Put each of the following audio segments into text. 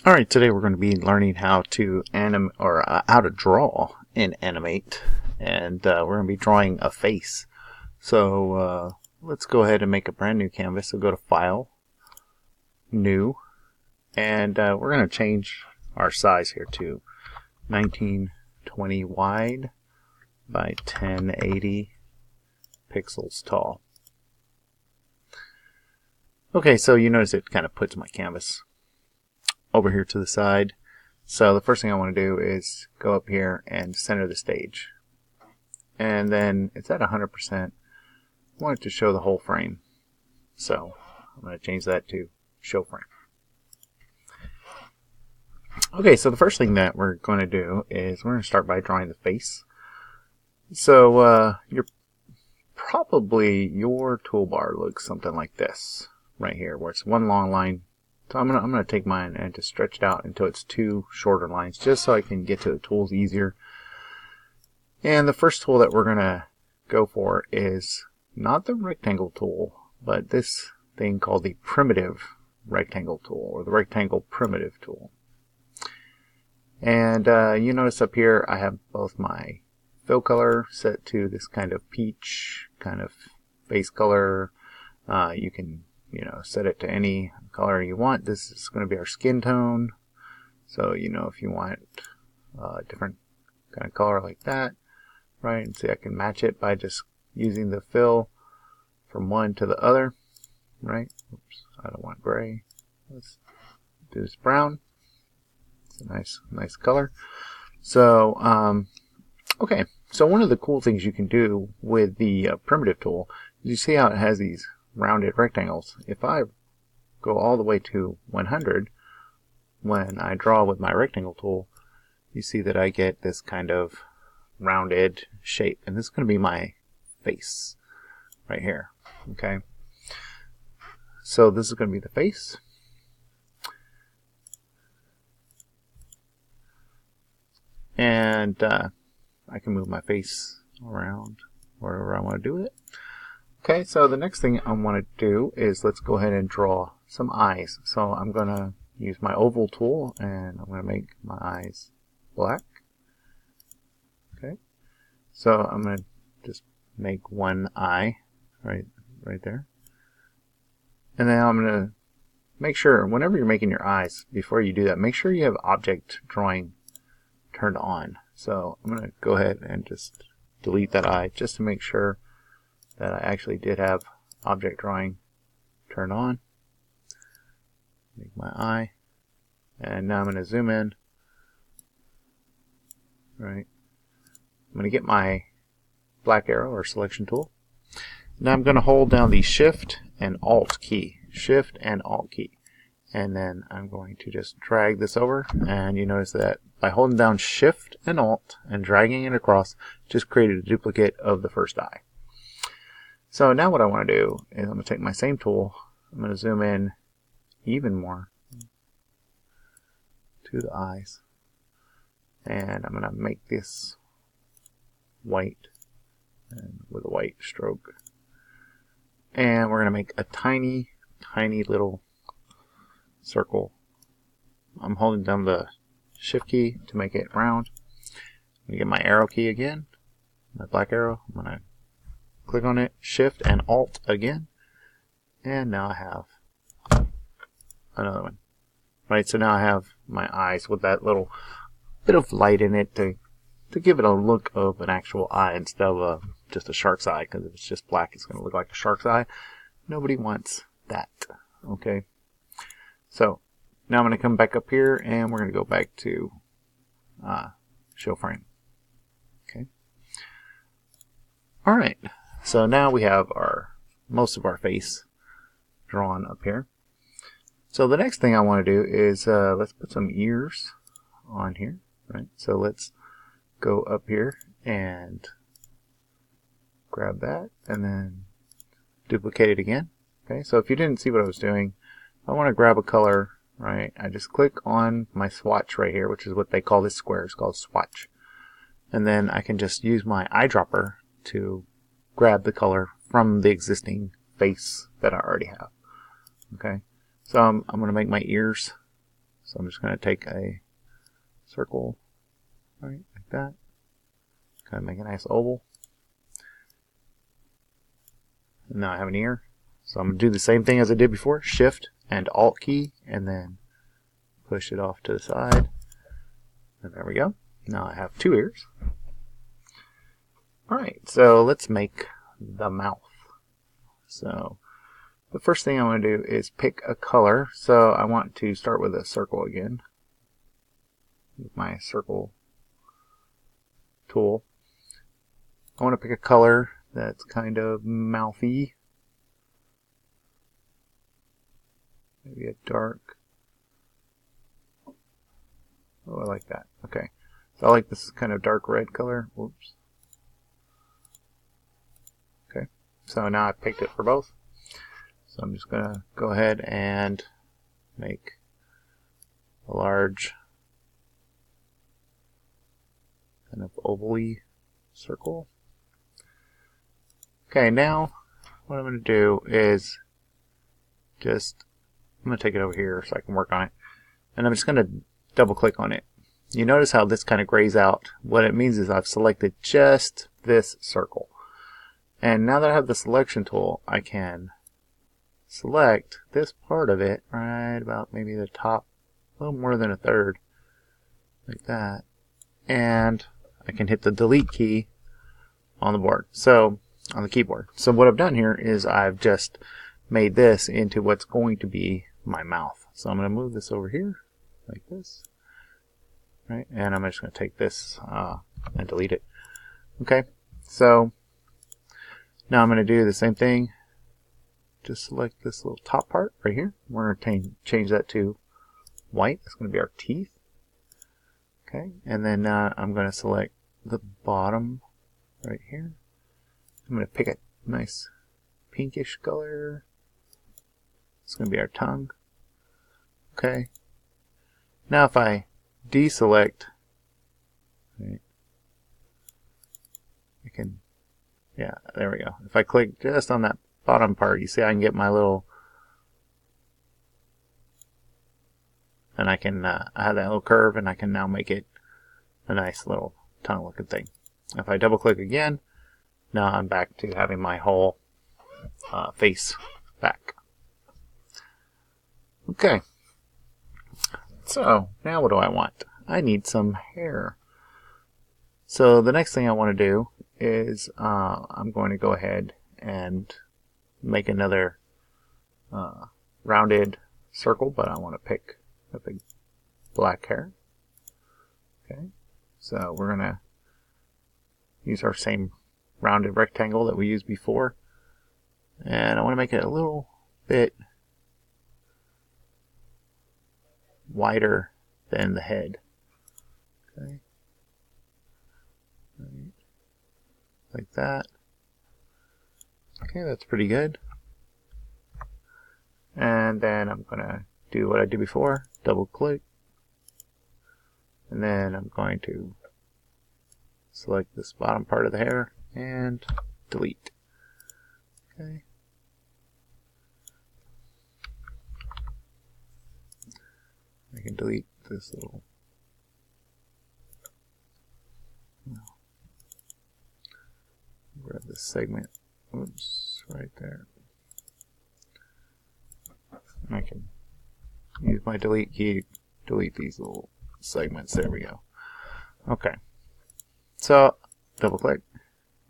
Alright, today we're going to be learning how to how to draw in Animate, and we're going to be drawing a face. So let's go ahead and make a brand new canvas. So go to File, New, and we're going to change our size here to 1920 wide by 1080 pixels tall. Okay, so you notice it kind of puts my canvas over here to the side. So the first thing I want to do is go up here and center the stage. And then it's at 100%. I want it to show the whole frame. So I'm going to change that to show frame. Okay, so the first thing that we're going to do is we're going to start by drawing the face. So your toolbar looks something like this right here, where it's one long line. So I'm gonna take mine and just stretch it out until it's two shorter lines, just so I can get to the tools easier. And the first tool that we're gonna go for is not the rectangle tool, but this thing called the primitive rectangle tool, or the rectangle primitive tool. And you notice up here I have both my fill color set to this kind of peach kind of face color. You can set it to any color you want. This is going to be our skin tone. So, if you want a different kind of color like that, right? And see, I can match it by just using the fill from one to the other, right? Oops, I don't want gray. Let's do this brown. It's a nice color. So, okay. So one of the cool things you can do with the primitive tool is you see how it has these rounded rectangles. If I go all the way to 100 when I draw with my rectangle tool, you see that I get this kind of rounded shape, and this is going to be my face right here. Okay, so this is going to be the face. And I can move my face around wherever I want to do it. Okay, so the next thing I want to do is let's go ahead and draw some eyes. So I'm going to use my oval tool, and I'm going to make my eyes black. Okay, so I'm going to just make one eye right there. And then I'm going to make sure, whenever you're making your eyes, before you do that, make sure you have object drawing turned on. So I'm going to go ahead and just delete that eye just to make sure that I actually did have object drawing turned on. Make my eye. And now I'm going to zoom in. Right. I'm going to get my black arrow or selection tool. Now I'm going to hold down the Shift and Alt key. Shift and Alt key. And then I'm going to just drag this over, and you notice that by holding down Shift and Alt and dragging it across, just created a duplicate of the first eye. So now what I want to do is I'm going to take my same tool, I'm going to zoom in even more to the eyes, and I'm going to make this white and with a white stroke. And we're going to make a tiny little circle. I'm holding down the Shift key to make it round. I'm going to get my arrow key again, my black arrow. I'm going to click on it, Shift and Alt again, and now I have another one. Right, so now I have my eyes with that little bit of light in it to give it a look of an actual eye instead of just a shark's eye, because if it's just black, it's going to look like a shark's eye. Nobody wants that. Okay, so now I'm going to come back up here, and we're going to go back to show frame. Okay. All right. So now we have most of our face drawn up here. So the next thing I want to do is let's put some ears on here, right? So let's go up here and grab that and then duplicate it again. Okay, so if you didn't see what I was doing, I want to grab a color, right? I just click on my swatch right here, which is what they call this square. It's called swatch. And then I can just use my eyedropper to grab the color from the existing face that I already have. Okay, so I'm going to make my ears So I'm just going to take a circle, right, like that. Kind of make a nice oval. And now I have an ear. So I'm going to do the same thing as I did before. Shift and Alt key, and then push it off to the side. And there we go. Now I have 2 ears. Alright, so let's make the mouth. So the first thing I want to do is pick a color. So I want to start with a circle again. With my circle tool. I want to pick a color that's kind of mouthy. Maybe a dark. Oh, I like that. Okay. So I like this kind of dark red color. Whoops. Okay. So now I picked it for both. So I'm just going to go ahead and make a large kind of oval-y circle. Okay, now what I'm going to do is I'm going to take it over here so I can work on it. And I'm just going to double click on it. You notice how this kind of grays out. What it means is I've selected just this circle. And now that I have the selection tool, I can select this part of it right about maybe the top, a little more than a third, like that. And I can hit the delete key on the board. So on the keyboard. So what I've done here is I've just made this into what's going to be my mouth. So I'm going to move this over here like this, right? And I'm just going to take this and delete it. Okay, so now I'm going to do the same thing. Just select this little top part right here. We're going to change that to white. That's going to be our teeth. Okay, and then I'm going to select the bottom right here. I'm going to pick a nice pinkish color. It's going to be our tongue. Okay. Now if I deselect, right, I can, yeah, there we go. If I click just on that bottom part, you see I can get my little, and I can, I have that little curve, and I can now make it a nice little tongue looking thing. If I double click again, now I'm back to having my whole face back. Okay. So now what do I want? I need some hair. So the next thing I want to do is I'm going to go ahead and make another rounded circle, but I want to pick a big black hair. Okay. So we're going to use our same rounded rectangle that we used before, and I want to make it a little bit wider than the head. Okay, right. Like that. Okay, that's pretty good. And then I'm gonna do what I did before, double click, and then I'm going to select this bottom part of the hair and delete. Okay. I can delete this little, grab this segment, oops, right there. And I can use my delete key to delete these little segments. There we go. Okay. So, double click.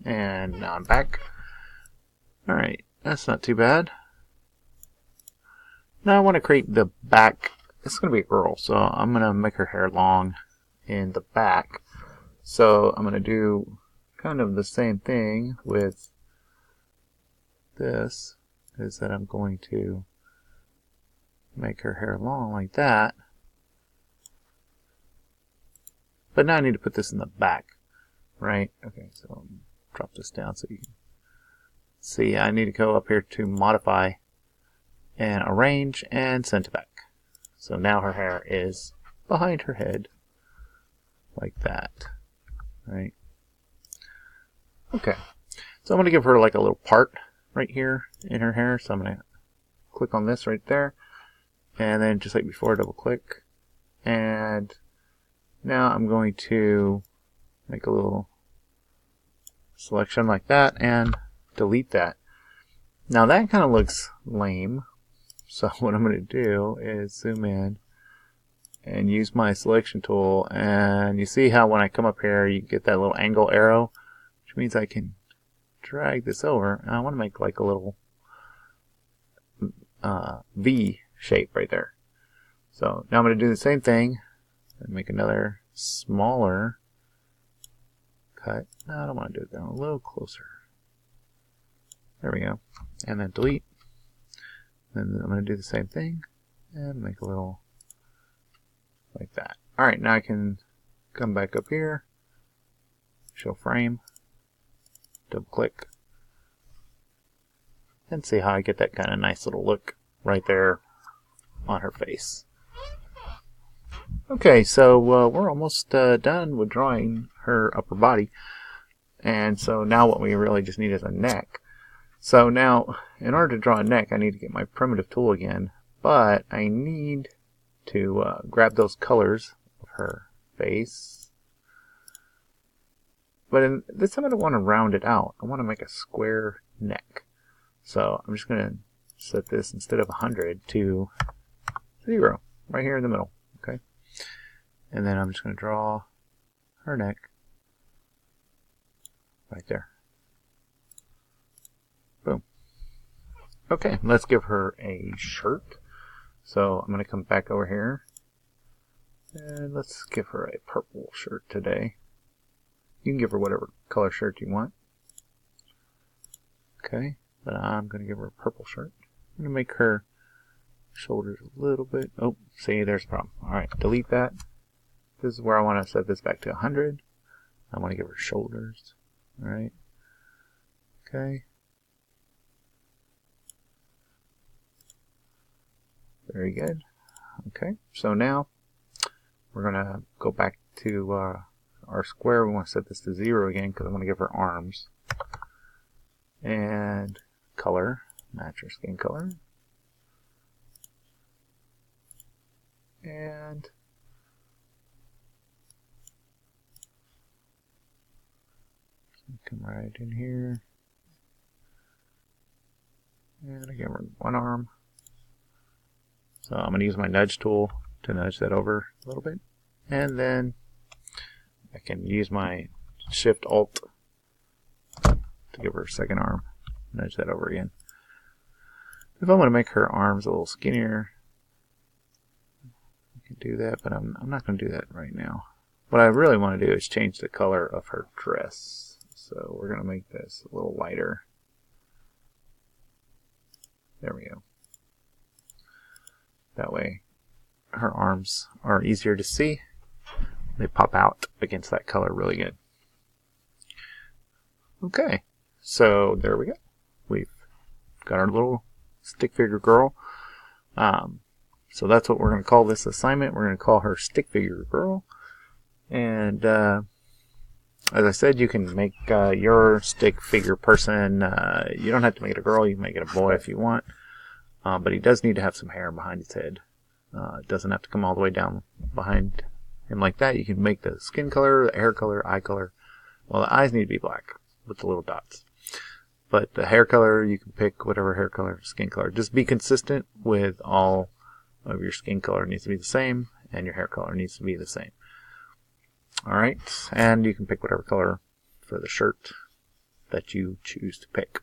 And now I'm back. Alright, that's not too bad. Now I want to create the back. It's going to be a girl, so I'm going to make her hair long in the back. So I'm going to do kind of the same thing with this, is that I'm going to make her hair long like that. But now I need to put this in the back, right? Okay, so drop this down so you can see. I need to go up here to modify and arrange and send to back. So now her hair is behind her head like that, right? Okay, so I'm going to give her like a little part right here in her hair. So I'm going to click on this right there, and then just like before, double click, And now I'm going to make a little selection like that and delete that. Now that kind of looks lame. So what I'm going to do is zoom in and use my selection tool, and you see how when I come up here you get that little angle arrow, which means I can drag this over, and I want to make like a little V shape right there. So now I'm going to do the same thing and make another smaller cut. No, I don't want to do it there. A little closer. There we go. And then delete. Then I'm going to do the same thing and make a little like that. Alright, now I can come back up here, show frame, double click, and see how I get that kind of nice little look right there on her face. Okay, so we're almost done with drawing her upper body, and so now what we really just need is a neck. So now, in order to draw a neck, I need to get my primitive tool again, but I need to grab those colors of her face. But this time I don't want to round it out. I want to make a square neck. So I'm just going to set this, instead of 100, to 0, right here in the middle. Okay. And then I'm just going to draw her neck right there. Boom. Okay, let's give her a shirt. So I'm going to come back over here, and let's give her a purple shirt today. You can give her whatever color shirt you want. Okay, but I'm going to give her a purple shirt. I'm going to make her shoulders a little bit. Oh, see, there's a problem. Alright, delete that. This is where I want to set this back to 100. I want to give her shoulders. Alright. Okay. Very good. Okay, so now we're going to go back to our square. We want to set this to 0 again because I want to give her arms. And color, match her skin color. And come right in here. And I give her one arm. So I'm going to use my nudge tool to nudge that over a little bit. And then I can use my Shift Alt to give her a second arm. Nudge that over again. If I want to make her arms a little skinnier, I can do that, but I'm not going to do that right now. What I really want to do is change the color of her dress. So we're going to make this a little lighter. There we go. That way her arms are easier to see. They pop out against that color really good. Okay, so there we go. We've got our little stick figure girl. So that's what we're going to call this assignment. We're going to call her Stick Figure Girl. And as I said, you can make your stick figure person. You don't have to make it a girl. You can make it a boy if you want. But he does need to have some hair behind his head. It doesn't have to come all the way down behind him like that. You can make the skin color, the hair color, eye color. Well, the eyes need to be black with the little dots. But the hair color, you can pick whatever hair color, skin color. Just be consistent with all of your skin color. It needs to be the same, and your hair color needs to be the same. Alright, and you can pick whatever color for the shirt that you choose to pick.